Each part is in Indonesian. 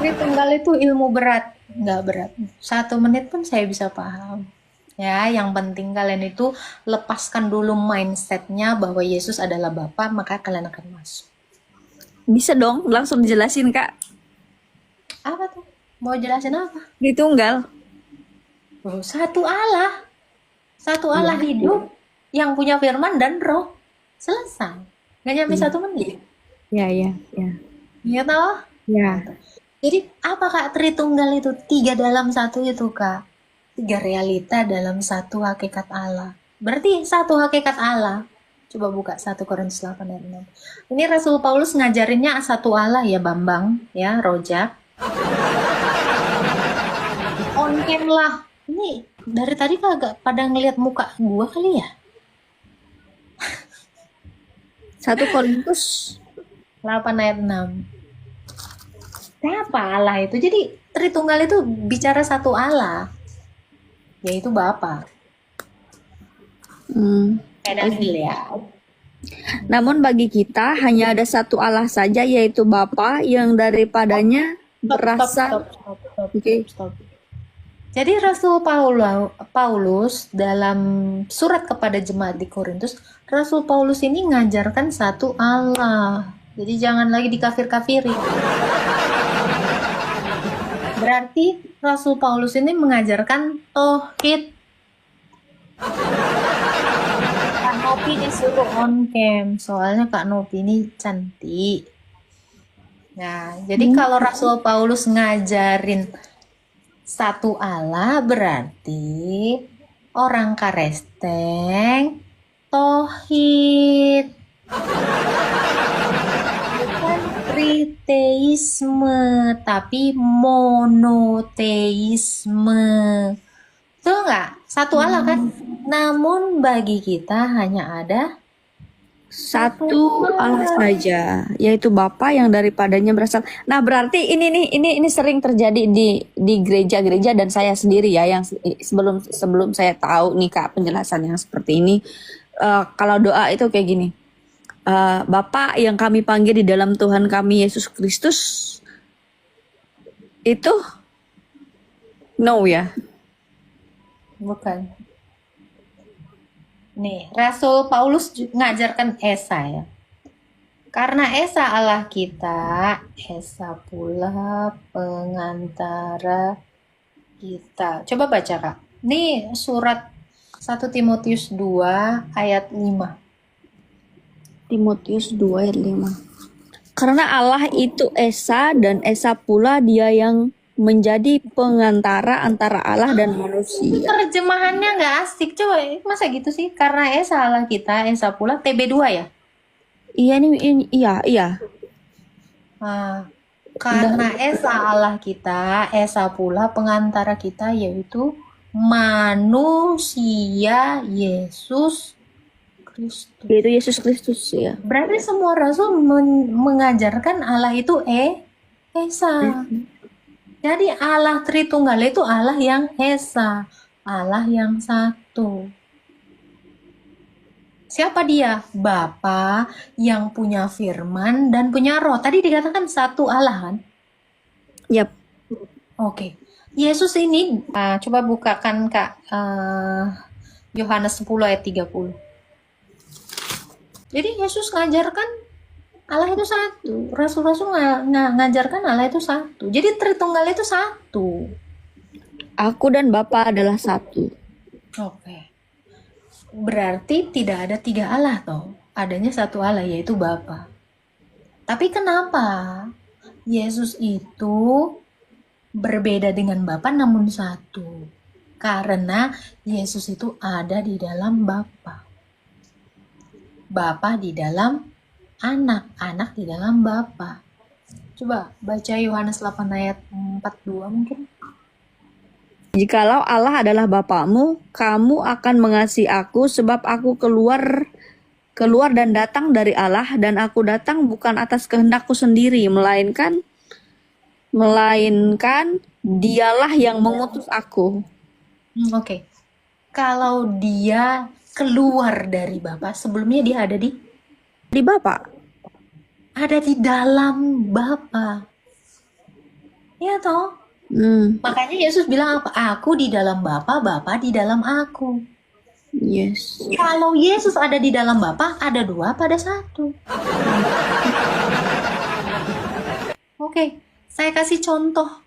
Tritunggal itu ilmu berat, nggak berat. 1 menit pun saya bisa paham. Ya, yang penting kalian itu lepaskan dulu mindsetnya bahwa Yesus adalah Bapa, maka kalian akan masuk. Bisa dong, langsung dijelasin Kak. Apa tuh? Mau jelasin apa? Tritunggal. Oh, satu Allah Iya. hidup yang punya firman dan roh. Selesai. Nggak nyampe Iya. 1 menit. Iya, iya, iya. Iya toh? Nah, Iya. tuh. Jadi apa Kak Tritunggal itu? 3 dalam 1 itu Kak. 3 realita dalam satu hakikat Allah. Berarti satu hakikat Allah. Coba buka 1 Korintus 8 ayat 6. Ini Rasul Paulus ngajarinnya satu Allah ya Bambang, ya Rojak. On cam lah. Ini dari tadi kagak pada ngelihat muka gua kali ya? 1 Korintus. 8 ayat 6. Siapa Allah itu? Jadi Tritunggal itu bicara satu Allah, yaitu Bapa. Hmm. Daniel ya. Namun bagi kita hanya ada satu Allah saja, yaitu Bapa yang daripadanya berasal. Oke. Stop. Jadi Rasul Paulus dalam surat kepada jemaat di Korintus, Rasul Paulus ini ngajarkan satu Allah. Jadi jangan lagi dikafir-kafiri. Berarti Rasul Paulus ini mengajarkan tauhid. Kak Nopi disuruh on cam, soalnya Kak Nopi ini cantik. Nah, jadi kalau Rasul Paulus ngajarin satu Allah berarti orang Karesteng tauhid, bukan triteisme, tapi monoteisme. Betul nggak? Satu Allah kan? Namun bagi kita hanya ada Satu Allah saja, yaitu Bapa yang daripadanya berasal. Nah, berarti ini nih, ini sering terjadi di gereja-gereja dan saya sendiri ya, yang sebelum saya tahu nih Kak penjelasan yang seperti ini. Kalau doa itu kayak gini. Bapa yang kami panggil di dalam Tuhan kami Yesus Kristus, itu no ya. bukan. Nih, Rasul Paulus ngajarkan Esa ya. Karena Esa Allah kita, Esa pula pengantara kita. Coba baca Kak. Ini surat 1 Timotius 2 ayat 5. Timotius 2 ayat 5. Karena Allah itu Esa dan Esa pula dia yang menjadi pengantara antara Allah dan manusia. Terjemahannya nggak asik. Coba, masa gitu sih? Karena Esa Allah kita, Esa pula TB2 ya? Iya nih, iya, iya. Nah, karena Esa Allah kita, Esa pula pengantara kita yaitu manusia Yesus Kristus. Yaitu Yesus Kristus ya. Berarti semua rasul mengajarkan Allah itu Esa. Jadi Allah Tritunggal itu Allah yang Esa, Allah yang satu. Siapa dia? Bapa yang punya firman dan punya roh. Tadi dikatakan satu Allah kan? Yap. Oke. Yesus ini, coba bukakan Kak Yohanes 10 ayat 30. Jadi Yesus ngajarkan Allah itu satu. Rasul-rasul ngajarkan Allah itu satu. Jadi Tritunggal itu satu. Aku dan Bapa adalah satu. Oke. Berarti tidak ada 3 Allah toh. Adanya satu Allah yaitu Bapa. Tapi kenapa Yesus itu berbeda dengan Bapa namun satu? Karena Yesus itu ada di dalam Bapa. Bapa di dalam anak, anak di dalam Bapa. Coba baca Yohanes 8 ayat 42 mungkin. Jikalau Allah adalah Bapamu, kamu akan mengasihi aku sebab aku keluar dan datang dari Allah, dan aku datang bukan atas kehendakku sendiri, melainkan dialah yang mengutus aku. Oke. Kalau dia keluar dari Bapa, sebelumnya dia ada Di Bapa. di dalam Bapa. Iya toh? Makanya Yesus bilang apa? Aku di dalam Bapa, Bapa di dalam aku. Yes. Kalau Yesus ada di dalam Bapa, ada dua pada satu. Oke, saya kasih contoh.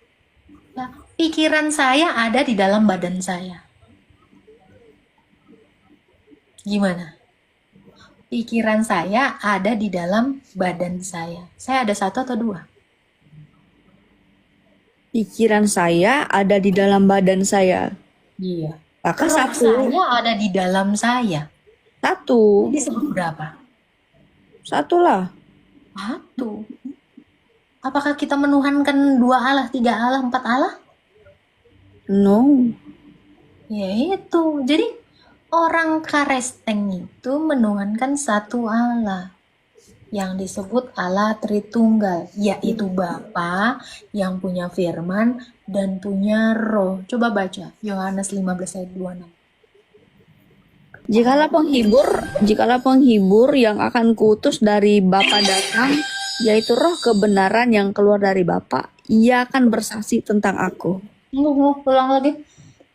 Ya, pikiran saya ada di dalam badan saya. Gimana? Pikiran saya ada di dalam badan saya. Saya ada satu atau dua? Pikiran saya ada di dalam badan saya. Iya. Maka Roh satu. saya ada di dalam saya. Satu. Disebut berapa? Satu lah. Satu. Apakah kita menuhankan dua Allah, tiga Allah, empat Allah? No. Ya itu. Jadi orang Karesteng itu menuhankan satu Allah yang disebut Allah Tritunggal, yaitu Bapa yang punya firman dan punya roh. Coba baca Yohanes 15 ayat 26. Jikalau penghibur yang akan kuutus dari Bapa datang, yaitu roh kebenaran yang keluar dari Bapa, ia akan bersaksi tentang aku. Ulang lagi.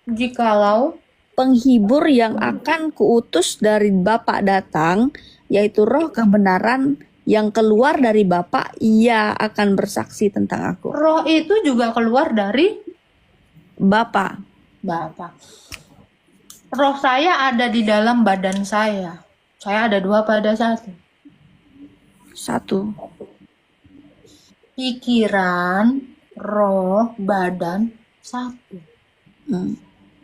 Jikalau Penghibur yang akan kuutus dari Bapa datang, yaitu roh kebenaran yang keluar dari Bapa, ia akan bersaksi tentang aku. roh itu juga keluar dari Bapa. Bapa. Roh saya ada di dalam badan saya. Saya ada dua pada satu. Satu. Pikiran, roh, badan satu.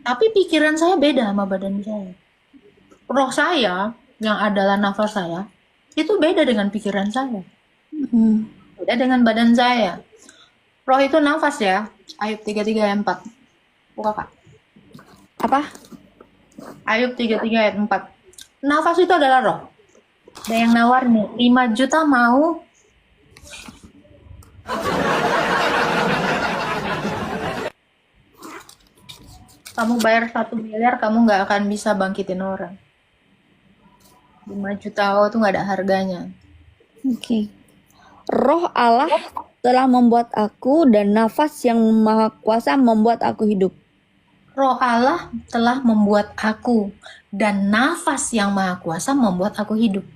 Tapi pikiran saya beda sama badan saya. Roh saya yang adalah nafas saya itu beda dengan pikiran saya. Beda dengan badan saya. Roh itu nafas ya. Ayub 33 ayat 4. Buka Kak. Apa? Ayub 33 ayat 4. Nafas itu adalah roh. Ada yang nawar nih, 5 juta mau. Kamu bayar 1 miliar, kamu nggak akan bisa bangkitin orang. 5 juta itu nggak ada harganya. Oke. Roh Allah telah membuat aku dan nafas yang maha kuasa membuat aku hidup. Roh Allah telah membuat aku dan nafas yang maha kuasa membuat aku hidup.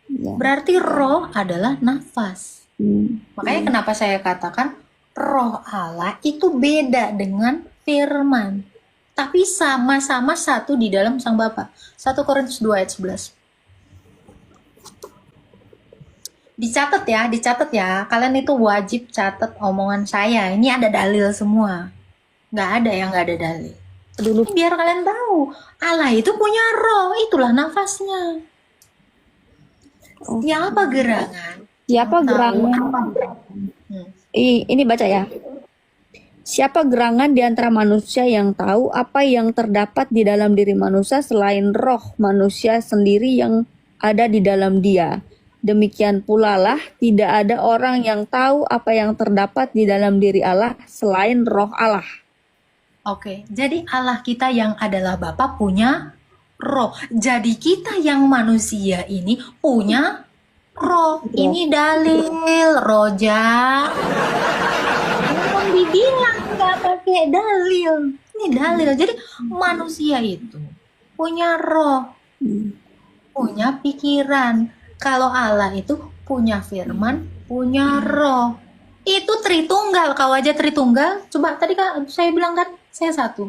Ya. Berarti roh adalah nafas. Makanya kenapa saya katakan roh Allah itu beda dengan firman. Tapi sama-sama satu di dalam Sang Bapa. 1 Korintus 2 ayat 11. Dicatat ya. Kalian itu wajib catat omongan saya. Ini ada dalil semua. Nggak ada yang nggak ada dalil. Dulu Biar kalian tahu, Allah itu punya roh, itulah nafasnya. Siapa gerangan? siapa gerangan? Ini baca ya. Siapa gerangan di antara manusia yang tahu apa yang terdapat di dalam diri manusia selain roh manusia sendiri yang ada di dalam dia? Demikian pula lah tidak ada orang yang tahu apa yang terdapat di dalam diri Allah selain roh Allah. Oke, jadi Allah kita yang adalah Bapa punya roh. Jadi kita yang manusia ini punya roh. Ini dalil, Roja. Belum dibilang nggak pakai dalil. Ini dalil. Jadi manusia itu punya roh, punya pikiran. Kalau Allah itu punya firman, punya roh. Itu Tritunggal. Kau aja Tritunggal. Coba tadi kan saya bilang kan saya satu.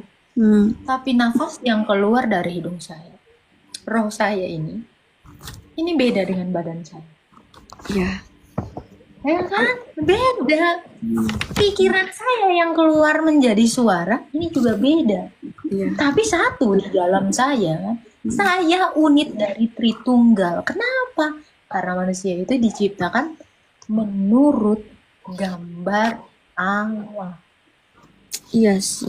Tapi nafas yang keluar dari hidung saya, roh saya ini beda dengan badan saya. Ya. Ya kan? Beda. Pikiran saya yang keluar menjadi suara ini juga beda. Tapi satu di dalam saya. Saya unit dari Tritunggal. Kenapa? Karena manusia itu diciptakan menurut gambar Allah. Yes.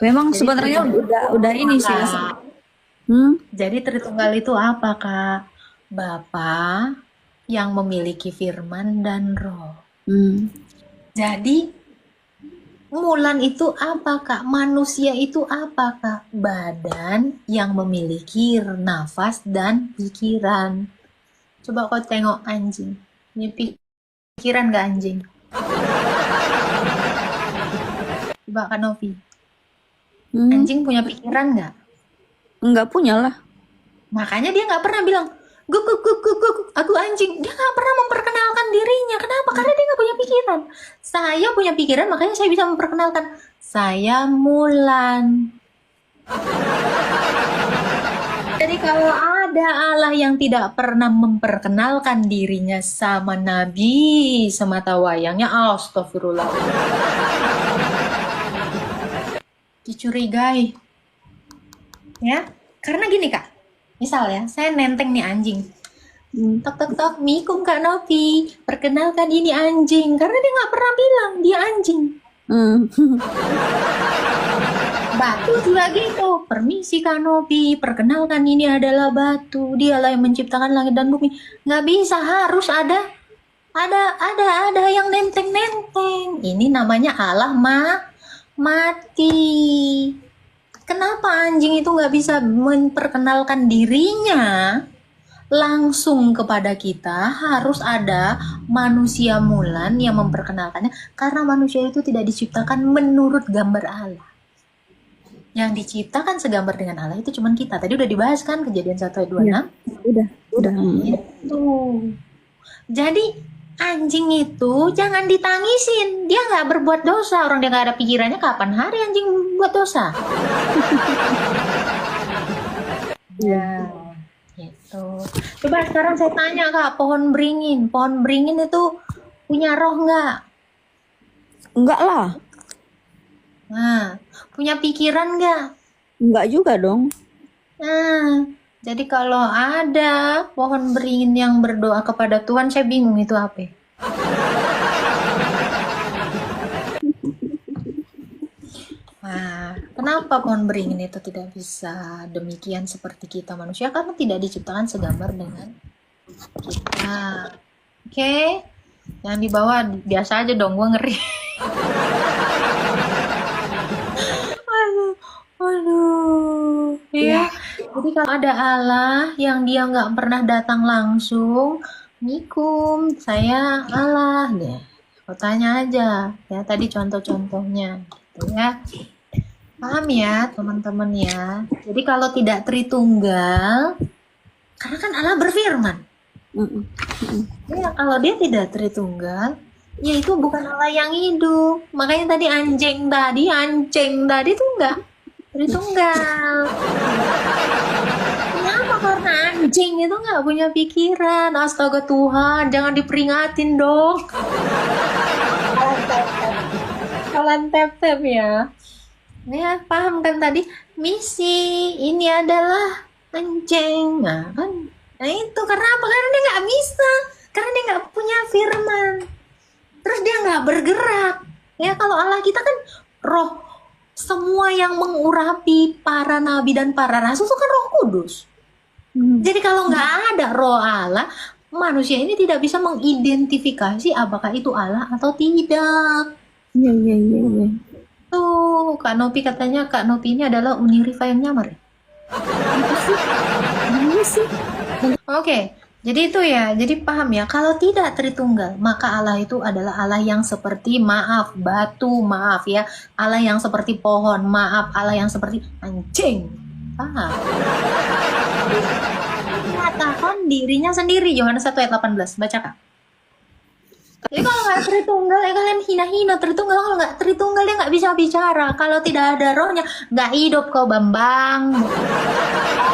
Memang Jadi sebenarnya udah ini sih. Jadi Tritunggal itu apa, Kak? Bapa yang memiliki firman dan roh. Jadi Mulan itu apa, Kak? Manusia itu apa, Kak? Badan yang memiliki nafas dan pikiran. Coba kau tengok anjing. Ini pikiran gak anjing? Coba Kak Novi. Hmm, Anjing punya pikiran nggak? nggak punya lah. Makanya dia nggak pernah bilang, guk, guk, guk, guk, guk, aku anjing. Dia nggak pernah memperkenalkan dirinya. Kenapa? Karena dia nggak punya pikiran. Saya punya pikiran, makanya saya bisa memperkenalkan. Saya Mulan. Jadi kalau ada Allah yang tidak pernah memperkenalkan dirinya sama Nabi semata wayangnya, astagfirullah. Dicurigai. Ya, karena gini Kak. Misal ya, saya nenteng nih anjing. Hmm. Tok tok tok, mikum Kak Novi. Perkenalkan ini anjing. Karena dia nggak pernah bilang dia anjing. Hmm. Batu juga gitu. Permisi Kak Novi, perkenalkan ini adalah batu. Dialah yang menciptakan langit dan bumi. Nggak bisa, harus ada yang nenteng-nenteng. Ini namanya Allah mati. Kenapa anjing itu nggak bisa memperkenalkan dirinya langsung kepada kita? Harus ada manusia Mulan yang memperkenalkannya, karena manusia itu tidak diciptakan menurut gambar Allah. Yang diciptakan segambar dengan Allah itu cuman kita. Tadi udah dibahas kan Kejadian 1 ayat 26. Udah. Itu. Jadi anjing itu jangan ditangisin. Dia nggak berbuat dosa. Orang dia nggak ada pikirannya, kapan hari anjing buat dosa? Ya, gitu. Coba sekarang saya tanya Kak, pohon beringin. Pohon beringin itu punya roh nggak? Enggak lah. Nah, punya pikiran nggak? Enggak juga dong. Nah, jadi kalau ada pohon beringin yang berdoa kepada Tuhan, saya bingung itu apa. Nah, kenapa pohon beringin itu tidak bisa demikian seperti kita manusia? Karena tidak diciptakan segambar dengan kita. Oke? Yang di bawah biasa aja dong, gue ngeri. Aduh, aduh. Ya. Jadi kalau ada Allah yang dia nggak pernah datang langsung, Mikum, saya Allah deh. Kau tanya aja, ya tadi contoh-contohnya, gitu ya. Paham ya teman-teman ya. Jadi kalau tidak Tritunggal, karena kan Allah berfirman. Mm-mm. Ya kalau dia tidak Tritunggal, ya itu bukan Allah yang hidup. Makanya tadi anjing tadi tuh enggak Tritunggal. Kenapa? Karena anjing itu nggak punya pikiran. Astaga Tuhan, jangan diperingatin dong. Kalian tap-tap ya. Ya, paham kan tadi? Misi ini adalah anjing. Nah, kan? Nah itu karena apa? Karena dia nggak bisa. Karena dia nggak punya firman. Terus dia nggak bergerak. Ya, kalau Allah kita kan roh. Semua yang mengurapi para nabi dan para rasul itu kan Roh Kudus. Jadi kalau nggak ada roh Allah, manusia ini tidak bisa mengidentifikasi apakah itu Allah atau tidak. Iya. Tuh, Kak Nopi katanya Kak Nopi ini adalah Uniriva yang nyamar. Iya sih. Oke, jadi itu ya. Jadi paham ya, kalau tidak Tritunggal, maka Allah itu adalah Allah yang seperti batu, maaf ya. Allah yang seperti pohon, maaf. Allah yang seperti anjing. Paham? Mengatakan dirinya sendiri. Yohanes 1 ayat 18. Baca Kak. Jadi kalau nggak Tritunggal ya kalian hina-hina Tritunggal. Kalau nggak Tritunggal dia nggak bisa bicara. Kalau tidak ada rohnya nggak hidup kau Bambang.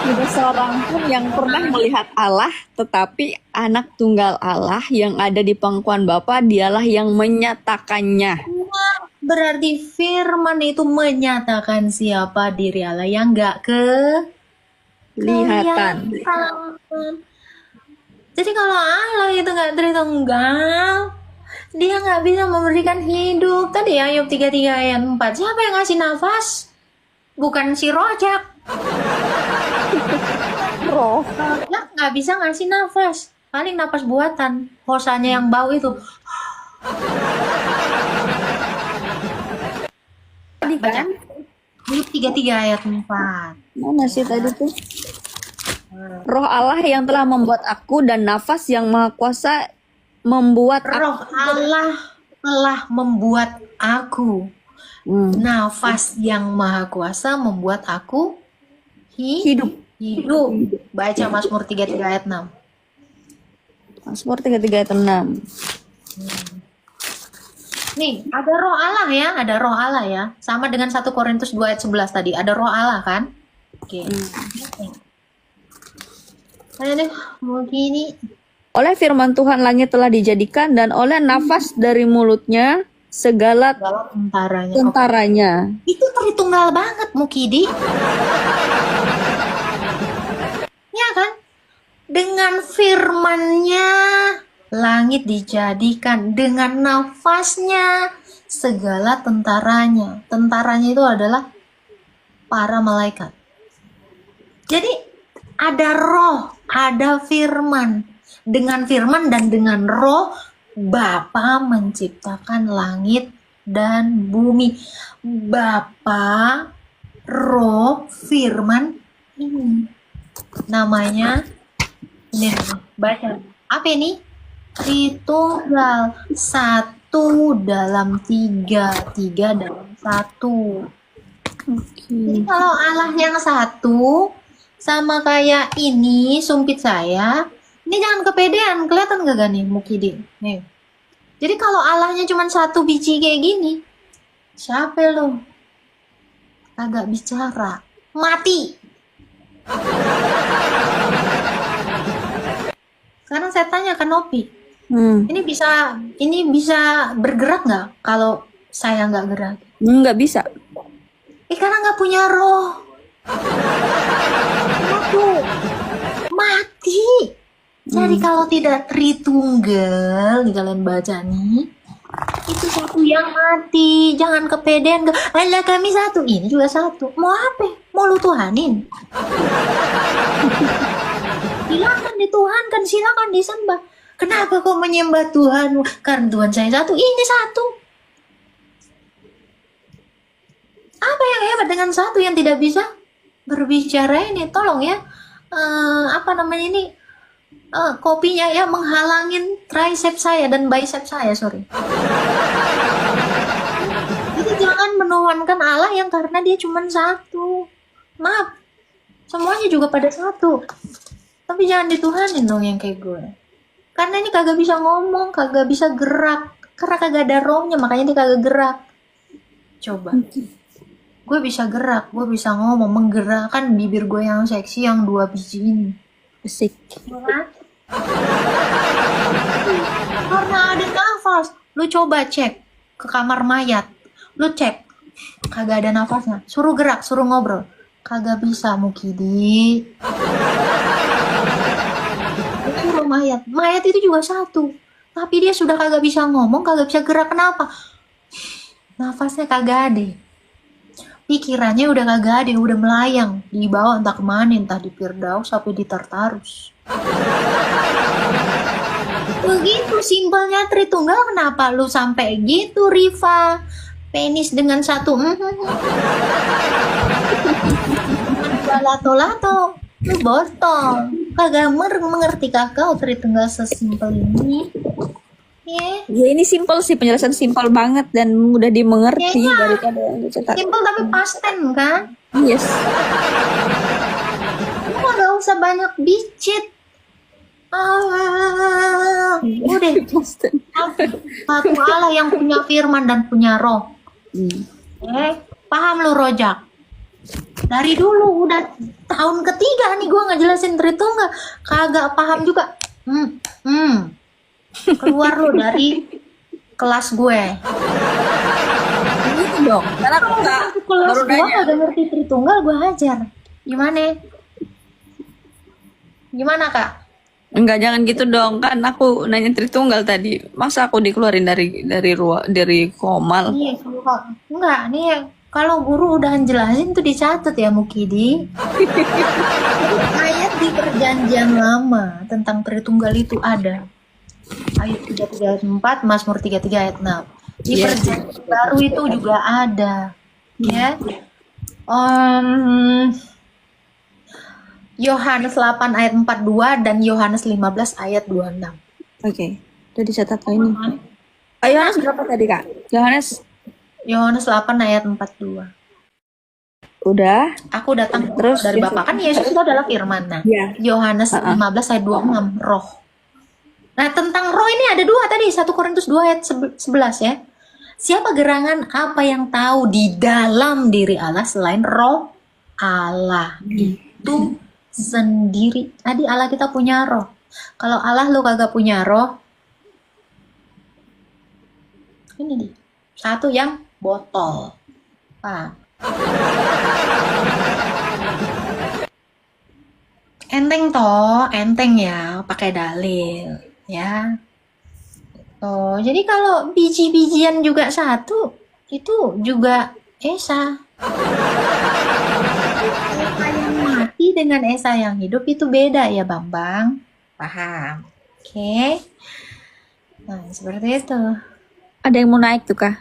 Tidak seorang pun yang pernah melihat Allah, tetapi anak tunggal Allah yang ada di pangkuan Bapa, dialah yang menyatakannya. Berarti firman itu menyatakan siapa diri Allah yang nggak Lihatan. Jadi kalau Allah itu nggak Tritunggal, dia nggak bisa memberikan hidup. Tadi Ayub 33 ayat 4. Siapa yang ngasih nafas? Bukan si Rojak. Roh. Rojak nggak bisa ngasih nafas. Paling nafas buatan. Hosanya yang bau itu. Tadi Baca. kan? Ayub 33 ayat 4. Mana sih tadi tuh? Roh Allah yang telah membuat aku dan nafas yang maha kuasa membuat aku. Roh Allah telah membuat aku. Nafas yang maha kuasa membuat aku Hidup. hidup. Baca Mazmur 33 ayat 6. Mazmur 33 ayat 6. Nih, ada roh Allah ya, ada roh Allah ya. Sama dengan 1 Korintus 2 ayat 11 tadi, ada roh Allah kan? Oke. Ayo deh, mau gini. Oleh firman Tuhan langit telah dijadikan, dan oleh nafas dari mulutnya segala Segala tentaranya. Oke. tentaranya. Itu Tritunggal banget, Mukidi. Ya kan? Dengan firman-Nya langit dijadikan, dengan nafasnya segala tentaranya. Tentaranya itu adalah para malaikat. Jadi ada roh, ada firman. Dengan firman dan dengan roh Bapa menciptakan langit dan bumi. Bapa, roh, firman ini. Namanya ini baca. Apa ini? Tritunggal, 1 dalam 3, 3 dalam 1. Jadi kalau Allah yang satu sama kayak ini sumpit saya, ini jangan kepedean, kelihatan gak nih Mukidi? Nih. Jadi kalau Allahnya cuma 1 biji kayak gini, siapa lo? Agak bicara, mati. Sekarang saya tanya ke Nopi, ini bisa bergerak nggak kalau saya nggak gerak? Nggak bisa. Karena nggak punya roh. Mati. Jadi kalau tidak Tritunggal, nih kalian baca nih, itu satu yang mati. Jangan kepedean. Alah kami satu, ini juga satu. Mau apa? Mau lu Tuhanin? Silakan dituhankan, silakan disembah. Kenapa kau menyembah Tuhan? Karena Tuhan saya satu, ini satu. Apa yang hebat dengan satu yang tidak bisa berbicara ini? Tolong ya, apa namanya ini? Kopinya ya menghalangin tricep saya dan bicep saya, sorry. Jadi jangan menuhankan Allah yang karena dia cuma satu. Maaf, semuanya juga pada satu. Tapi jangan dituhanin dong yang kayak gue. Karena ini kagak bisa ngomong, kagak bisa gerak. Karena kagak ada rohnya, makanya dia kagak gerak. Coba. Gue bisa gerak, gue bisa ngomong, menggerakkan bibir gue yang seksi yang 2 biji ini. Asik. Karena ada nafas. Lu coba cek ke kamar mayat. Lu cek, kagak ada nafasnya. Suruh gerak, suruh ngobrol. Kagak bisa, Mukidi. Suruh mayat. Mayat itu juga satu. Tapi dia sudah kagak bisa ngomong, kagak bisa gerak. Kenapa? Nafasnya kagak ada. Pikirannya udah kagak ada, udah melayang. Dibawa entah kemana, entah di Firdaus sampai di Tartarus. Begitu simpelnya Tritunggal, kenapa lu sampai gitu, Riva? Penis dengan satu lato-lato, lu botol. Kagak mengerti kau Tritunggal sesimpel ini. Ya ini simpel sih, penjelasan simpel banget dan mudah dimengerti daripada yang dicetak. Simpel tapi pasten kan? Yes. Lu gak usah banyak bicit. Udah. Satu Allah yang punya firman dan punya roh. Paham lu Rojak? Dari dulu udah tahun ketiga nih gue ngejelasin Tritunggal, kagak paham juga. Keluar lu dari kelas gue. Gitu dong. Karena aku kelas gue kagak ngerti Tritunggal, gue hajar. Gimana Kak? Enggak, jangan gitu dong, kan aku nanya Tritunggal tadi. Masa aku dikeluarin dari Komal? Iya, enggak nih. Kalau guru udah jelasin tuh dicatat ya Mukidi. Ayat di perjanjian lama tentang Tritunggal itu ada. Ayat 33 ayat 4, Mazmur 33 ayat 6. Di perjanjian baru itu juga ada. Ya. Yohanes 8 ayat 42 dan Yohanes 15 ayat 26. Oke, udah dicatat ini. Yohanes berapa tadi Kak? Yohanes Yohanes 8 ayat 42. Udah. Aku datang Terus dari yang Bapa. Kan Yesus itu adalah firman. Nah, ya. Yohanes 15 ayat 26, roh. Nah, tentang roh ini ada dua tadi, 1 Korintus 2 ayat 11 ya. Siapa gerangan apa yang tahu di dalam diri Allah selain roh Allah itu sendiri. Tadi Allah kita punya roh. Kalau Allah lu kagak punya roh, ini dia. Satu yang botol. Paham? Enteng toh, enteng ya, pakai dalil ya. Oh, jadi kalau biji-bijian juga satu, itu juga Esa. Esa yang mati dengan Esa yang hidup itu beda ya, Bambang. Paham? Oke. Nah, seperti itu. Ada yang mau naik tuh kah?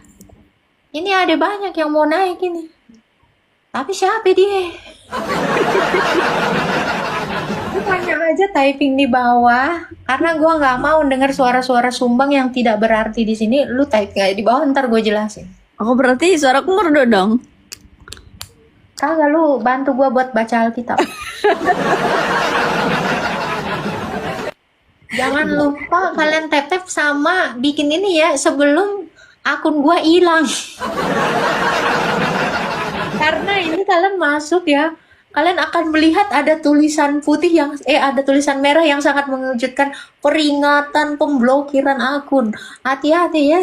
Ini ada banyak yang mau naik ini. Tapi siapa dia? Lu tanya aja typing di bawah, karena gue nggak mau dengar suara-suara sumbang yang tidak berarti di sini. Lu type aja di bawah, ntar gue jelasin. Aku berarti suaraku merdu dong. Kagak, lu bantu gue buat baca Alkitab. Jangan lupa kalian tap-tap sama bikin ini ya sebelum akun gue hilang. Karena ini kalian masuk ya, kalian akan melihat ada tulisan putih yang ada tulisan merah yang sangat mengejutkan, peringatan pemblokiran akun. Hati-hati ya.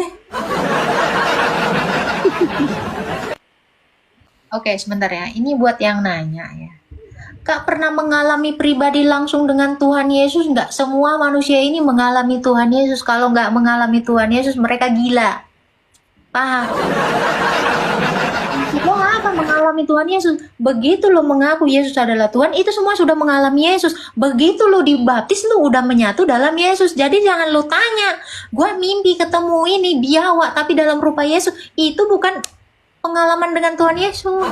Oke, sebentar ya. Ini buat yang nanya ya. Kak pernah mengalami pribadi langsung dengan Tuhan Yesus? Nggak semua manusia ini mengalami Tuhan Yesus. Kalau nggak mengalami Tuhan Yesus, mereka gila. Paham? Lo apa mengalami Tuhan Yesus? Begitu lo mengaku Yesus adalah Tuhan, itu semua sudah mengalami Yesus. Begitu lo dibaptis, lo udah menyatu dalam Yesus. Jadi jangan lo tanya, gue mimpi ketemu ini biawak tapi dalam rupa Yesus. Itu bukan pengalaman dengan Tuhan Yesus.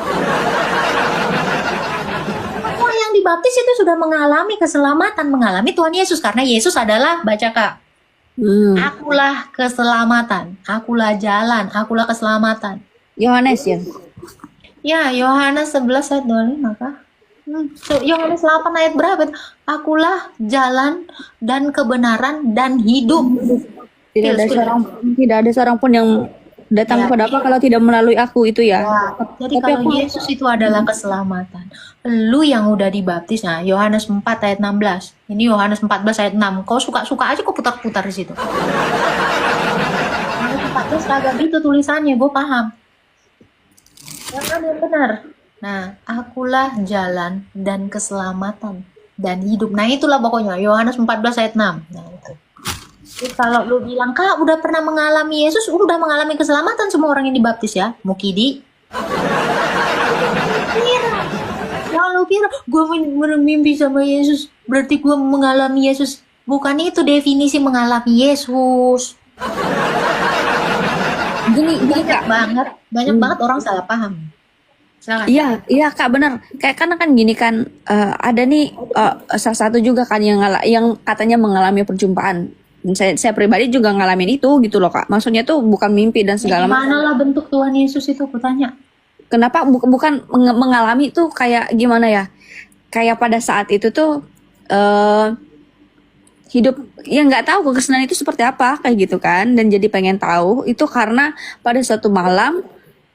Semua yang dibaptis itu sudah mengalami keselamatan, mengalami Tuhan Yesus. Karena Yesus adalah, baca Kak, akulah keselamatan, akulah jalan, akulah keselamatan. Yohanes ya. Ya, Yohanes 11 ayat 25 kah? Yohanes 8 ayat berapa? Akulah jalan dan kebenaran dan hidup. Tidak ada seorang pun yang datang kepada apa kalau tidak melalui aku itu ya. Jadi kalau Yesus itu adalah keselamatan. Lu yang udah dibaptis, nah Yohanes 4 ayat 16. Ini Yohanes 14 ayat 6. Kau suka-suka aja kau putar-putar di situ. Yohanes 14 kagak gitu tulisannya, gue paham. Yang ada benar. Nah, akulah jalan dan keselamatan dan hidup. Nah, itulah pokoknya Yohanes 14 ayat 6. Nah, itu. Jadi kalau lu bilang, Kak, udah pernah mengalami Yesus, udah mengalami keselamatan semua orang yang dibaptis ya. Mukidi. Jangan lu kira, gue mimpi sama Yesus, berarti gue mengalami Yesus. Bukan itu definisi mengalami Yesus. Gini Banyak banget orang salah paham. Silakan. Iya Kak, benar. Kayak karena kan gini kan, ada nih salah satu juga kan yang katanya mengalami perjumpaan. Saya pribadi juga ngalamin itu gitu loh Kak. Maksudnya tuh bukan mimpi dan segala macam. Gimana lah bentuk Tuhan Yesus itu, aku tanya. Kenapa bukan mengalami tuh kayak gimana ya? Kayak pada saat itu tuh hidup ya nggak tahu kekesenangan itu seperti apa kayak gitu kan, dan jadi pengen tahu itu karena pada suatu malam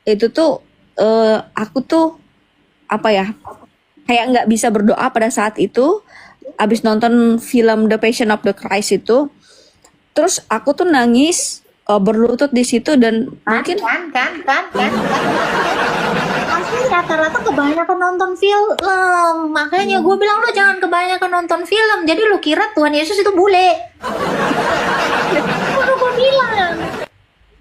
itu tuh aku tuh apa ya, kayak nggak bisa berdoa pada saat itu abis nonton film The Passion of the Christ itu. Terus aku tuh nangis berlutut di situ dan mungkin Pasti rata-rata kebanyakan nonton film. Makanya gue bilang lu jangan kebanyakan nonton film. Jadi lu kira Tuhan Yesus itu bule. Udah gue bilang.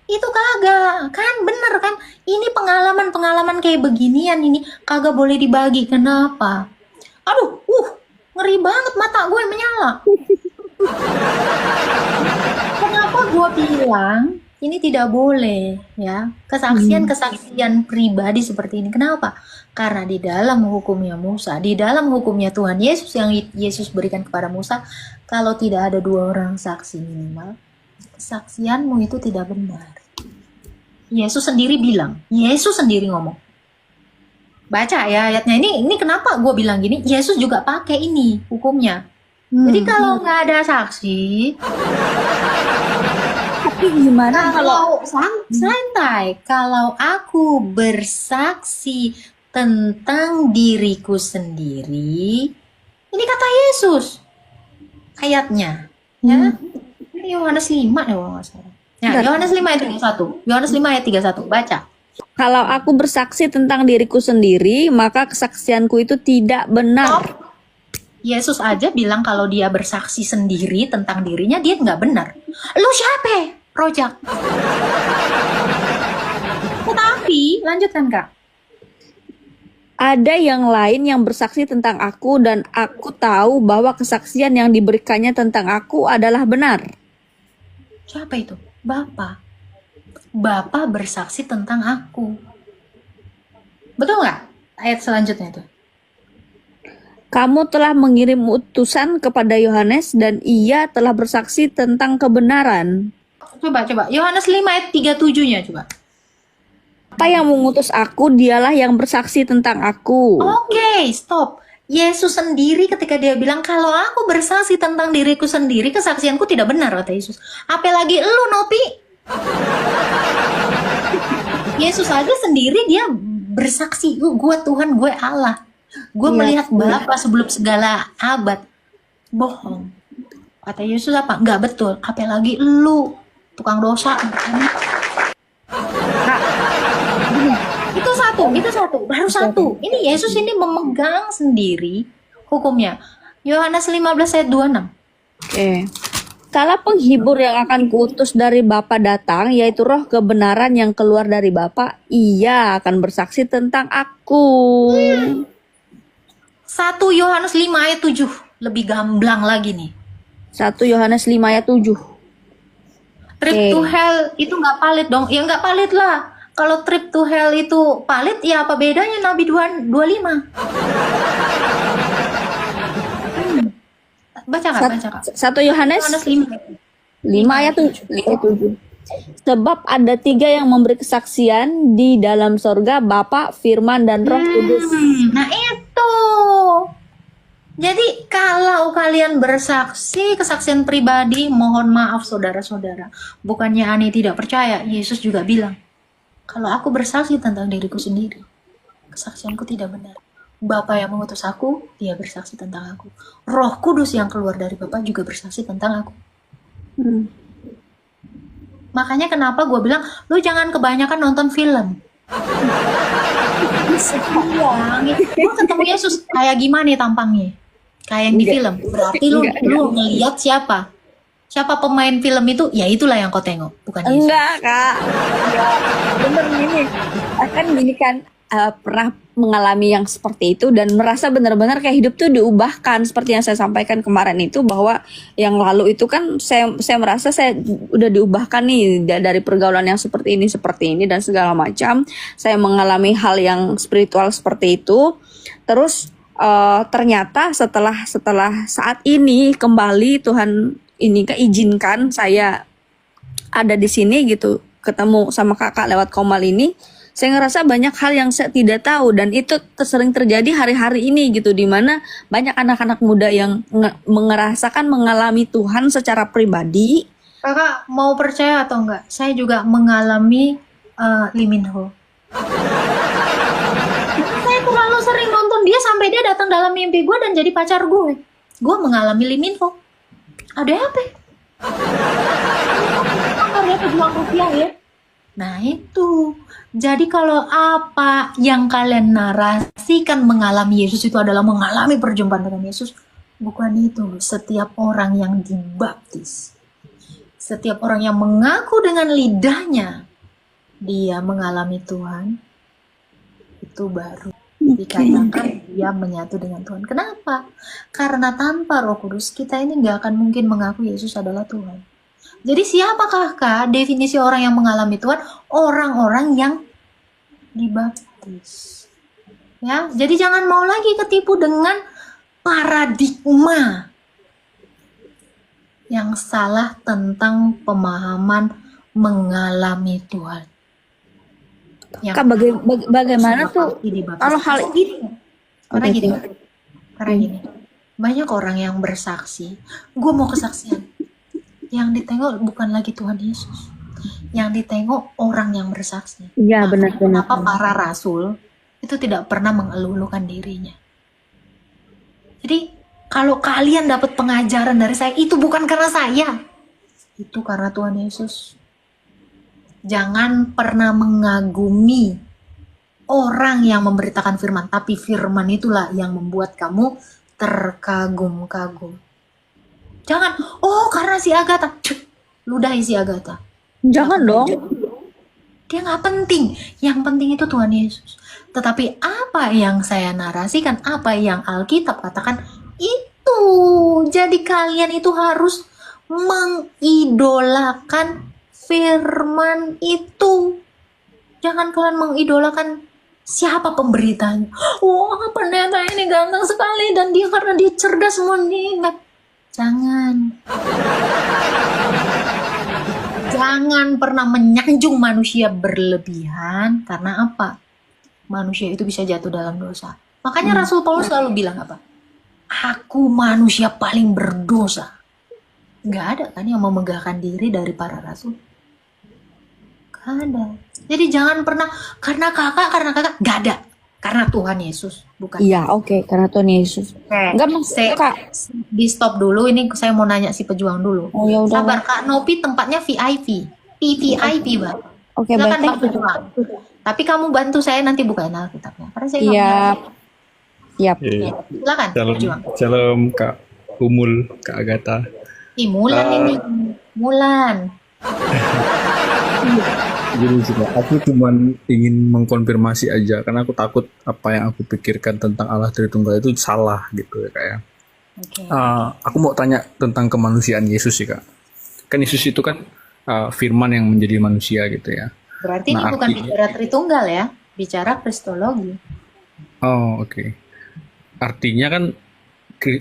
Itu kagak. Kan bener kan. Ini pengalaman-pengalaman kayak beginian ini kagak boleh dibagi. Kenapa? Aduh, ngeri banget mata gue menyala. Kenapa gue bilang ini tidak boleh ya, kesaksian pribadi seperti ini. Kenapa? Karena di dalam hukumnya Musa, di dalam hukumnya Tuhan Yesus yang Yesus berikan kepada Musa, kalau tidak ada 2 orang saksi minimal, kesaksianmu itu tidak benar. Yesus sendiri bilang, Yesus sendiri ngomong. Baca ya ayatnya, ini kenapa gue bilang gini, Yesus juga pakai ini hukumnya. Jadi kalau nggak ada saksi, Tapi gimana kalau kalau santai, kalau aku bersaksi tentang diriku sendiri, ini kata Yesus ayatnya, ya. Ini Yohanes 5 ya kalau nggak salah. Ya, Bentar. Yohanes 5 ayat 31. Yohanes 5 ayat 31, baca. kalau aku bersaksi tentang diriku sendiri, maka kesaksianku itu tidak benar. Yesus aja bilang kalau dia bersaksi sendiri tentang dirinya, dia nggak benar. Lu siapa? Rojak. Tetapi, lanjutkan Kak. Ada yang lain yang bersaksi tentang aku dan aku tahu bahwa kesaksian yang diberikannya tentang aku adalah benar. Siapa itu? Bapa. Bapa bersaksi tentang aku. Betul nggak? Ayat selanjutnya itu. Kamu telah mengirim utusan kepada Yohanes dan ia telah bersaksi tentang kebenaran. Coba. Yohanes 5 ayat 37-nya coba. Apa yang mengutus aku, dialah yang bersaksi tentang aku. Oke, stop. Yesus sendiri ketika dia bilang, kalau aku bersaksi tentang diriku sendiri, kesaksianku tidak benar, kata Yesus. Apalagi lu, Nopi. Yesus aja sendiri dia bersaksi, gue Tuhan, gue Allah. Gue Iya, melihat Bapa sebelum segala abad. Bohong. Kata Yesus apa? Nggak betul. Apalagi lu, tukang dosa. Itu satu, baru satu. Ini Yesus ini memegang sendiri hukumnya. Yohanes 15 ayat 26. Oke. Kala penghibur yang akan kuutus dari Bapa datang, yaitu roh kebenaran yang keluar dari Bapa, ia akan bersaksi tentang aku. 1 Yohanes 5 ayat 7. Lebih gamblang lagi nih. 1 Yohanes 5 ayat 7. Trip to hell itu nggak valid dong. Ya nggak valid lah. Kalau trip to hell itu valid, ya apa bedanya Nabi 25? Baca nggak? 1 Yohanes Yohanes 5. 5 ayat 7. 7. Sebab ada 3 yang memberi kesaksian di dalam sorga, Bapa, Firman, dan Roh Kudus. Nah itu. Jadi kalau kalian bersaksi kesaksian pribadi, mohon maaf saudara-saudara. Bukannya Ani tidak percaya, Yesus juga bilang, kalau aku bersaksi tentang diriku sendiri, kesaksianku tidak benar. Bapa yang mengutus aku, dia bersaksi tentang aku. Roh Kudus yang keluar dari Bapa juga bersaksi tentang aku. Makanya kenapa gue bilang, lu jangan kebanyakan nonton film. Lu ketemu Yesus kayak gimana nih tampangnya? Kayak yang di film. Berarti lu ngelihat siapa? Siapa pemain film itu? Ya itulah yang kau tengok, bukan Yesus. Enggak, Kak. Enggak. Bener gini. Akan gini kan, pernah mengalami yang seperti itu dan merasa benar-benar kayak hidup tuh diubahkan seperti yang saya sampaikan kemarin itu, bahwa yang lalu itu kan saya merasa saya udah diubahkan nih dari pergaulan yang seperti ini dan segala macam. Saya mengalami hal yang spiritual seperti itu. Terus ternyata setelah saat ini kembali Tuhan ini izinkan saya ada di sini gitu, ketemu sama kakak lewat Komal ini, saya ngerasa banyak hal yang saya tidak tahu dan itu sering terjadi hari-hari ini gitu, dimana banyak anak-anak muda yang merasakan mengalami Tuhan secara pribadi. Kakak mau percaya atau enggak? Saya juga mengalami Lee Min Ho. Saya terlalu sering nonton dia sampai dia datang dalam mimpi gue dan jadi pacar gue. Gue mengalami Lee Min Ho. Ada apa? Karya pejuang rupiah ya. Nah itu. Jadi kalau apa yang kalian narasikan mengalami Yesus itu adalah mengalami perjumpaan dengan Yesus, bukan itu. Setiap orang yang dibaptis, setiap orang yang mengaku dengan lidahnya dia mengalami Tuhan, itu baru dikatakan dia menyatu dengan Tuhan. Kenapa? Karena tanpa Roh Kudus kita ini nggak akan mungkin mengaku Yesus adalah Tuhan. Jadi siapakah Kak definisi orang yang mengalami Tuhan? Orang-orang yang dibaptis. Ya, jadi jangan mau lagi ketipu dengan paradigma yang salah tentang pemahaman mengalami Tuhan. yang Kak, bagaimana sudah tuh pasti dibaptis. kalau hal Gini, karena Oke, gini, oke. karena gini, banyak orang yang bersaksi, gue mau kesaksian, yang ditengok bukan lagi Tuhan Yesus, yang ditengok orang yang bersaksi. Iya, Makanya benar-benar. kenapa para rasul itu tidak pernah mengeluh-elukan dirinya. Jadi kalau kalian dapat pengajaran dari saya, itu bukan karena saya, itu karena Tuhan Yesus. Jangan pernah mengagumi orang yang memberitakan firman, tapi firman itulah yang membuat kamu terkagum-kagum. Jangan, oh karena si Agatha, ludahi si Agatha. Jangan dong. Dia nggak penting. Yang penting itu Tuhan Yesus. Tetapi apa yang saya narasikan, apa yang Alkitab katakan, itu. Jadi kalian itu harus mengidolakan firman itu. Jangan kalian mengidolakan siapa pemberitanya. Wah, pendeta ini ganteng sekali dan dia karena dia cerdas mengingat. Jangan. Jangan pernah menyanjung manusia berlebihan, karena apa? Manusia itu bisa jatuh dalam dosa. Makanya Rasul Paulus selalu bilang apa? Aku manusia paling berdosa. Gak ada kan yang memegahkan diri dari para rasul. Gak ada. Jadi jangan pernah karena kakak, gak ada. Karena Tuhan Yesus, bukan. Iya, oke, karena Tuhan Yesus. Oke, Enggak maksud Kak. di stop dulu. Ini saya mau nanya si pejuang dulu. Oh, ya udah. Sabar Kak Nopi, tempatnya VIP. VVIP, Bang. Oke, Silakan baik. Bang Pejuang. Tapi kamu bantu saya nanti bukain Alkitabnya. Karena saya Siap. Siap. Iya. Silakan Shalom, Pejuang. shalom Kak Umul, Kak Agatha. Ih, Mulan ini. Mulan. Jadi sih, Kak, aku cuman ingin mengkonfirmasi aja karena aku takut apa yang aku pikirkan tentang Allah Tritunggal itu salah gitu ya Kak ya. Oke. Aku mau tanya tentang kemanusiaan Yesus sih Kak. Kan Yesus itu kan firman yang menjadi manusia gitu ya. Berarti ini Nah, bukan bicara Tritunggal ya. Bicara Kristologi. Oh, oke. Artinya kan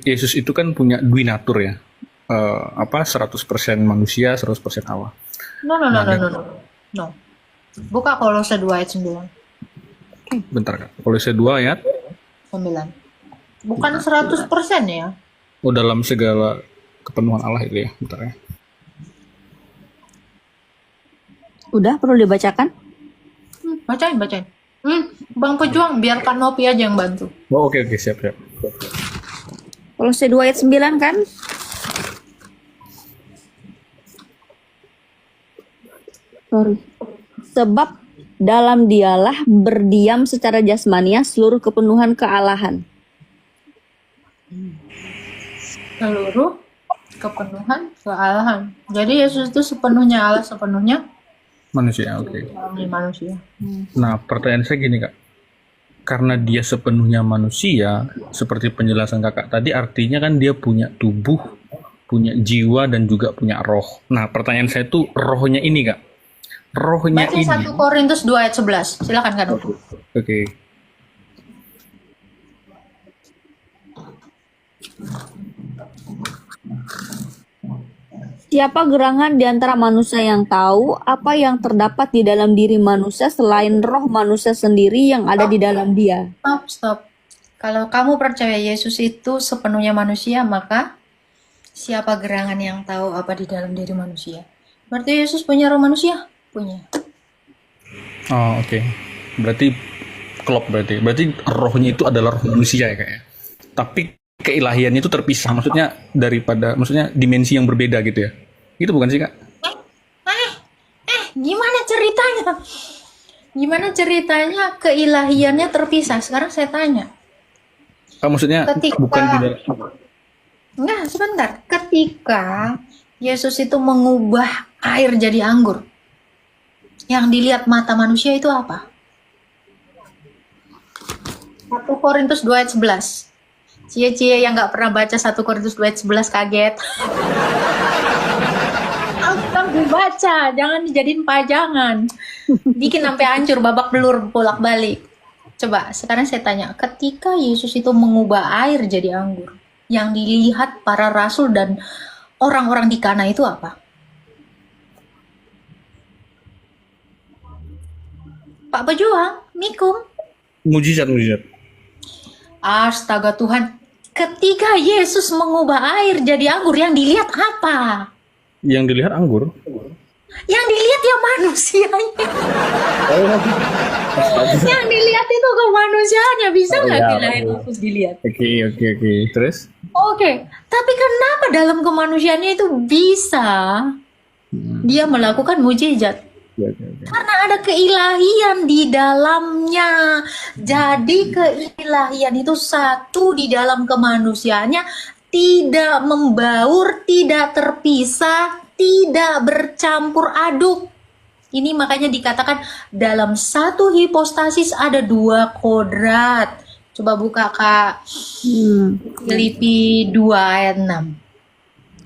Yesus itu kan punya dui natur ya. 100% manusia, 100% Allah. No. No. Buka Kolose 2 ayat 9. Bentar Kak. Kolose 2 ayat 9. Bukan 100% ya. oh dalam segala kepenuhan Allah itu ya. Bentar ya. Udah perlu dibacakan? Bacain. Bang Pejuang, biar Kak Nopi aja yang bantu. Oh, oke siap. Kolose 2 ayat 9 kan? Sorry. Sebab dalam dialah berdiam secara jasmania seluruh kepenuhan kealahan. Seluruh kepenuhan kealahan. Jadi Yesus itu sepenuhnya Allah, sepenuhnya Manusia, oke. manusia. Nah, pertanyaan saya gini Kak. Karena dia sepenuhnya manusia, seperti penjelasan Kakak tadi, artinya kan dia punya tubuh, punya jiwa, dan juga punya roh. Nah, pertanyaan saya tuh rohnya ini Kak. Rohnya Baca ini. 1 Korintus 2 ayat 11. Silakan Kak Nopi. Oke. Siapa gerangan di antara manusia yang tahu apa yang terdapat di dalam diri manusia selain roh manusia sendiri yang ada di dalam dia? Stop. Kalau kamu percaya Yesus itu sepenuhnya manusia, maka siapa gerangan yang tahu apa di dalam diri manusia? Berarti Yesus punya roh manusia? Punya. Oh, oke. Berarti klop berarti. Berarti rohnya itu adalah roh manusia ya Kak ya. Tapi keilahiannya itu terpisah, maksudnya maksudnya dimensi yang berbeda gitu ya. Itu bukan sih Kak? Gimana ceritanya? Gimana ceritanya keilahiannya terpisah? Sekarang saya tanya. Maksudnya bukan tidak. Enggak, sebentar. Ketika Yesus itu mengubah air jadi anggur, yang dilihat mata manusia itu apa? 1 Korintus 2 ayat 11. Cie-cie yang nggak pernah baca 1 Korintus 2 ayat 11 kaget. Alkitab dibaca, jangan dijadiin pajangan. Bikin sampai hancur, babak belur, bolak-balik. Coba, sekarang saya tanya, ketika Yesus itu mengubah air jadi anggur, yang dilihat para rasul dan orang-orang di Kana itu apa? Pak Pejuang, Mikum. Mujizat, mujizat. Astaga Tuhan, ketika Yesus mengubah air jadi anggur, yang dilihat apa? Yang dilihat anggur. Yang dilihat ya manusianya. Yang dilihat itu kemanusiaannya. Bisa Oh, nggak iya, bila iya. Yesus dilihat? Oke, oke, oke. Terus? Oke, tapi kenapa dalam kemanusiaannya itu bisa dia melakukan mujizat? Oke, oke, oke. Karena ada keilahian di dalamnya. Jadi keilahian itu satu di dalam kemanusiaannya, tidak membaur, tidak terpisah, tidak bercampur aduk. Ini makanya dikatakan dalam satu hipostasis ada dua kodrat. Coba buka Kak, Hmm. Filipi 2 ayat 6.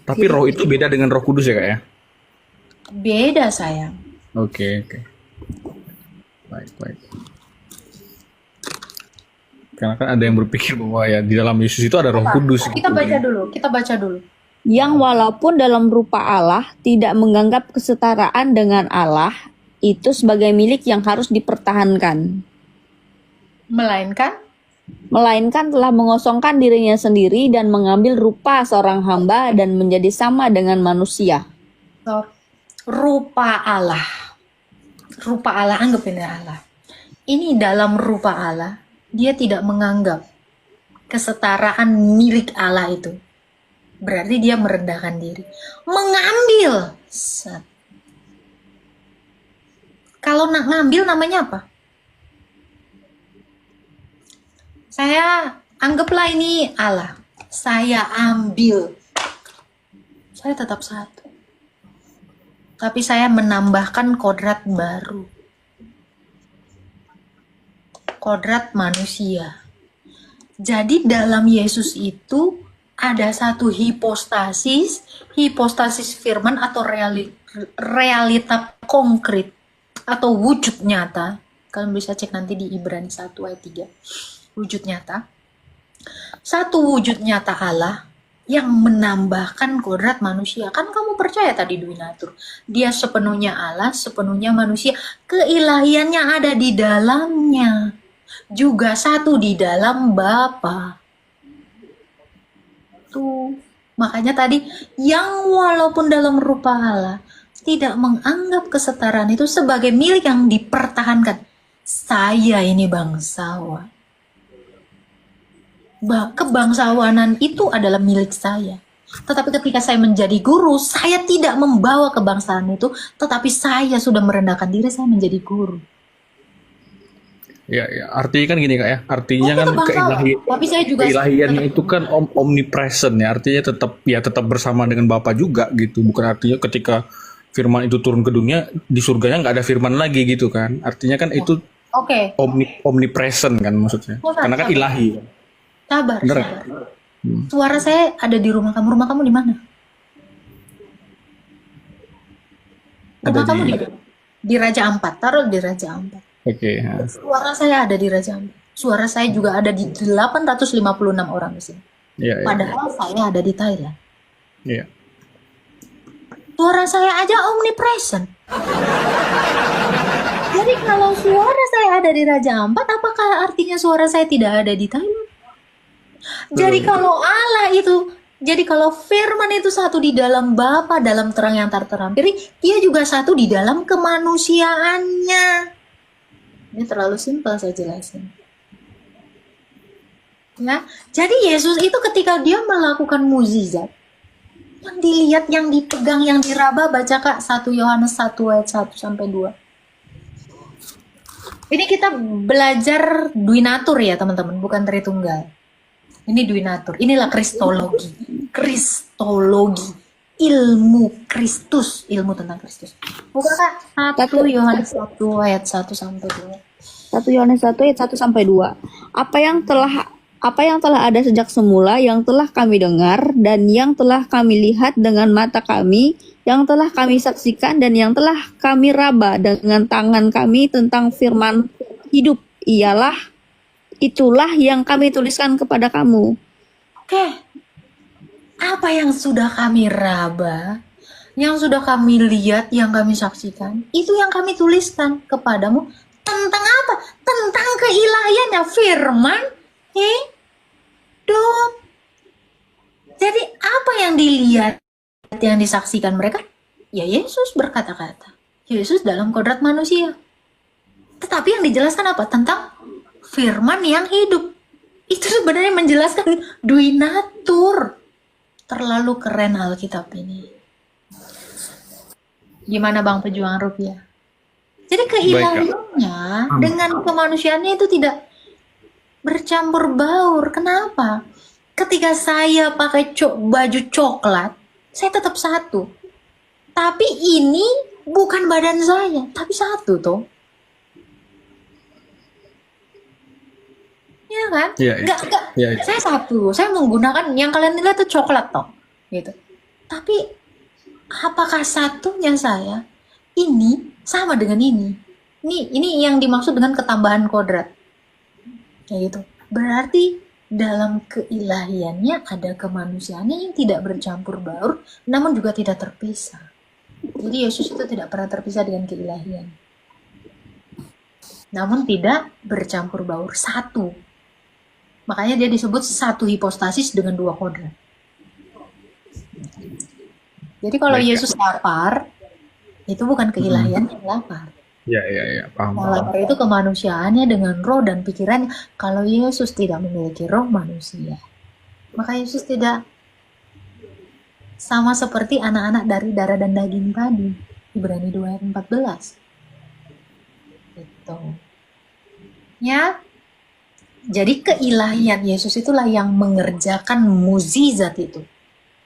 Tapi roh itu beda dengan Roh Kudus ya, Kak ya? Beda sayang. Oke, oke. Baik, baik. Karena kan ada yang berpikir bahwa ya di dalam Yesus itu ada Roh Kudus Kita gitu. baca dulu, kita baca dulu. Yang walaupun dalam rupa Allah tidak menganggap kesetaraan dengan Allah itu sebagai milik yang harus dipertahankan, melainkan telah mengosongkan dirinya sendiri dan mengambil rupa seorang hamba dan menjadi sama dengan manusia. So, rupa Allah. Rupa Allah, anggap ini Allah. Ini dalam rupa Allah, dia tidak menganggap kesetaraan milik Allah itu. Berarti dia merendahkan diri. Mengambil. Kalau nak ngambil namanya apa? Saya anggaplah ini Allah. Saya ambil. Saya tetap satu. Tapi saya menambahkan kodrat baru. Kodrat manusia. Jadi dalam Yesus itu ada satu hipostasis firman atau realita konkret atau wujud nyata. Kalian bisa cek nanti di Ibrani 1 ayat 3. Wujud nyata. Satu wujud nyata Allah yang menambahkan kodrat manusia. Kan kamu percaya tadi Dwinatur, dia sepenuhnya Allah, sepenuhnya manusia. Keilahiannya ada di dalamnya. Juga satu di dalam Bapa. Tuh, makanya tadi yang walaupun dalam rupa Allah tidak menganggap kesetaraan itu sebagai milik yang dipertahankan. Saya ini bangsawan. Kebangsawanan itu adalah milik saya. Tetapi ketika saya menjadi guru, saya tidak membawa kebangsaan itu, tetapi saya sudah merendahkan diri, saya menjadi guru. Ya, ya, artinya kan gini Kak ya. Artinya Oh, kan kita bangsawan. Tapi saya juga keilahiannya itu kan omnipresent ya. Artinya tetap bersama dengan Bapa juga gitu. Bukan artinya ketika firman itu turun ke dunia, di surganya nggak ada firman lagi gitu kan. Artinya kan itu Oke, omnipresent kan maksudnya. Sabar, Karena kan sabar. ilahi. sabar, Bener. sabar. Suara saya ada di rumah kamu. Rumah kamu di mana? Ada Rumah kamu di- di Raja Ampat. Taruh di Raja Ampat. Oke. Ya. Suara saya ada di Raja Ampat. Suara saya juga ada di 856 orang di sini. Ya, ya. Padahal saya ada di Thailand. Ya. Suara saya aja omnipresent. Jadi kalau suara saya ada di Raja Ampat, apakah artinya suara saya tidak ada di Thailand? Jadi kalau Allah itu, jadi kalau firman itu satu di dalam Bapa, dalam terang yang tak terampiri, dia juga satu di dalam kemanusiaannya. Ini terlalu simpel saya jelasin. Ya, jadi Yesus itu ketika dia melakukan mukjizat, yang dilihat, yang dipegang, yang diraba, baca Kak 1 Yohanes 1 ayat 1 sampai 2. Ini kita belajar Dwinatur ya teman-teman, bukan Tritunggal. Ini Dwinatur, inilah Kristologi. Kristologi. Ilmu Kristus, ilmu tentang Kristus. Buka Kak 1 Yohanes 1 ayat 1 sampai 2. 1 Yohanes 1 ayat 1 sampai 2. Apa yang telah ada sejak semula, yang telah kami dengar dan yang telah kami lihat dengan mata kami, yang telah kami saksikan dan yang telah kami raba dengan tangan kami tentang firman hidup, itulah yang kami tuliskan kepada kamu. Oke. Apa yang sudah kami raba, yang sudah kami lihat, yang kami saksikan, itu yang kami tuliskan kepadamu Tentang apa? Tentang keilahiannya, firman hidup. Jadi apa yang dilihat, yang disaksikan mereka? Ya Yesus berkata-kata. Yesus dalam kodrat manusia. Tetapi yang dijelaskan apa? Tentang firman yang hidup. Itu sebenarnya menjelaskan duinatur. Terlalu keren Alkitab ini. Gimana Bang pejuang rupiah? Jadi keilahiannya dengan kemanusiaannya itu tidak bercampur baur. Kenapa? Ketika saya pakai baju coklat, saya tetap satu. Tapi ini bukan badan saya, tapi satu toh. Ya kan? Iya, Nggak, iya. saya satu. Saya menggunakan yang kalian lihat itu coklat toh. Gitu. Tapi apakah satunya saya ini sama dengan ini? Ini yang dimaksud dengan ketambahan kodrat. Kayak gitu. Berarti dalam keilahiannya ada kemanusiaannya yang tidak bercampur baur, namun juga tidak terpisah. Jadi Yesus itu tidak pernah terpisah dengan keilahian. Namun tidak bercampur baur, satu. Makanya dia disebut satu hipostasis dengan dua kodrat. Jadi kalau Yesus lapar, itu bukan keilahian yang lapar. Iya, paham. Yang lapar itu kemanusiaannya dengan roh dan pikirannya. Kalau Yesus tidak memiliki roh manusia, maka Yesus tidak sama seperti anak-anak dari darah dan daging tadi. Ibrani 2 ayat 14. Gitu. Ya. Jadi keilahian Yesus itulah yang mengerjakan mukjizat itu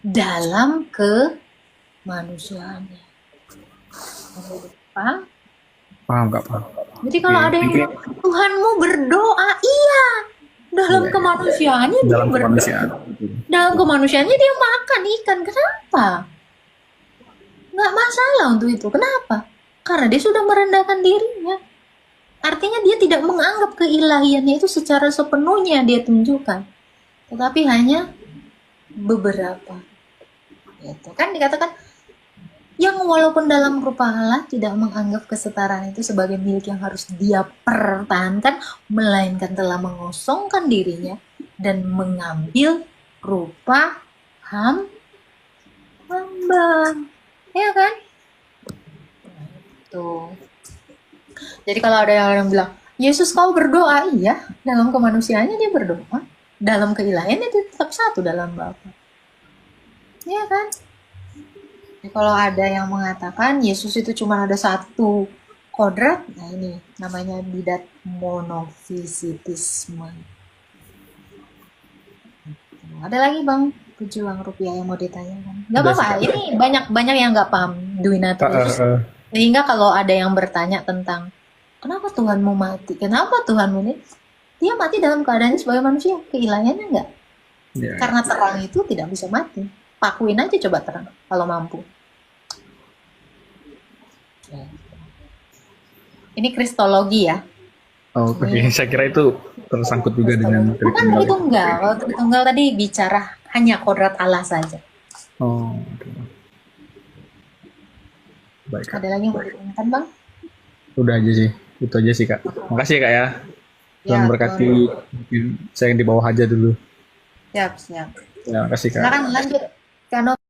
dalam kemanusiaannya. Paham? Paham, Kak, paham. Jadi kalau ada yang bilang, Tuhanmu berdoa, iya. Dalam kemanusiaannya dia berdoa. Dalam kemanusiaannya dia makan ikan. Kenapa? Nggak masalah untuk itu. Kenapa? Karena dia sudah merendahkan dirinya. Artinya dia tidak menganggap keilahiannya itu secara sepenuhnya dia tunjukkan. Tetapi hanya beberapa. Gitu. Kan dikatakan, yang walaupun dalam rupa Allah tidak menganggap kesetaraan itu sebagai milik yang harus dia pertahankan, melainkan telah mengosongkan dirinya dan mengambil rupa hamba. Ya kan? Tuh. Jadi kalau ada yang bilang, Yesus kau berdoa, iya. Dalam kemanusiaannya dia berdoa. Dalam keilahiannya dia tetap satu dalam Bapa. Ya kan? Jadi kalau ada yang mengatakan Yesus itu cuma ada satu kodrat, nah ini namanya bidat monofisitisme. Ada lagi Bang pejuang rupiah yang mau ditanyakan? Gak apa-apa, ini banyak yang gak paham duinatus. Sehingga kalau ada yang bertanya tentang kenapa Tuhan mau mati, kenapa Tuhan ini, dia mati dalam keadaannya sebagai manusia, keilahiannya enggak. Karena terang itu tidak bisa mati. Pakuin aja coba terang kalau mampu. Ini kristologi ya. Oh, oke. Saya kira itu tersangkut juga dengan bukan Tritunggal. Kalau Tritunggal tadi bicara hanya kodrat Allah saja. Oh, okay. Baik. Ada lagi yang mau ditanyakan Bang? Udah aja sih. Itu aja sih Kak. Makasih ya Kak ya. Tuhan berkati. Saya yang di bawah aja dulu. Siap. Ya, makasih Kak. Sekarang lanjut. Kano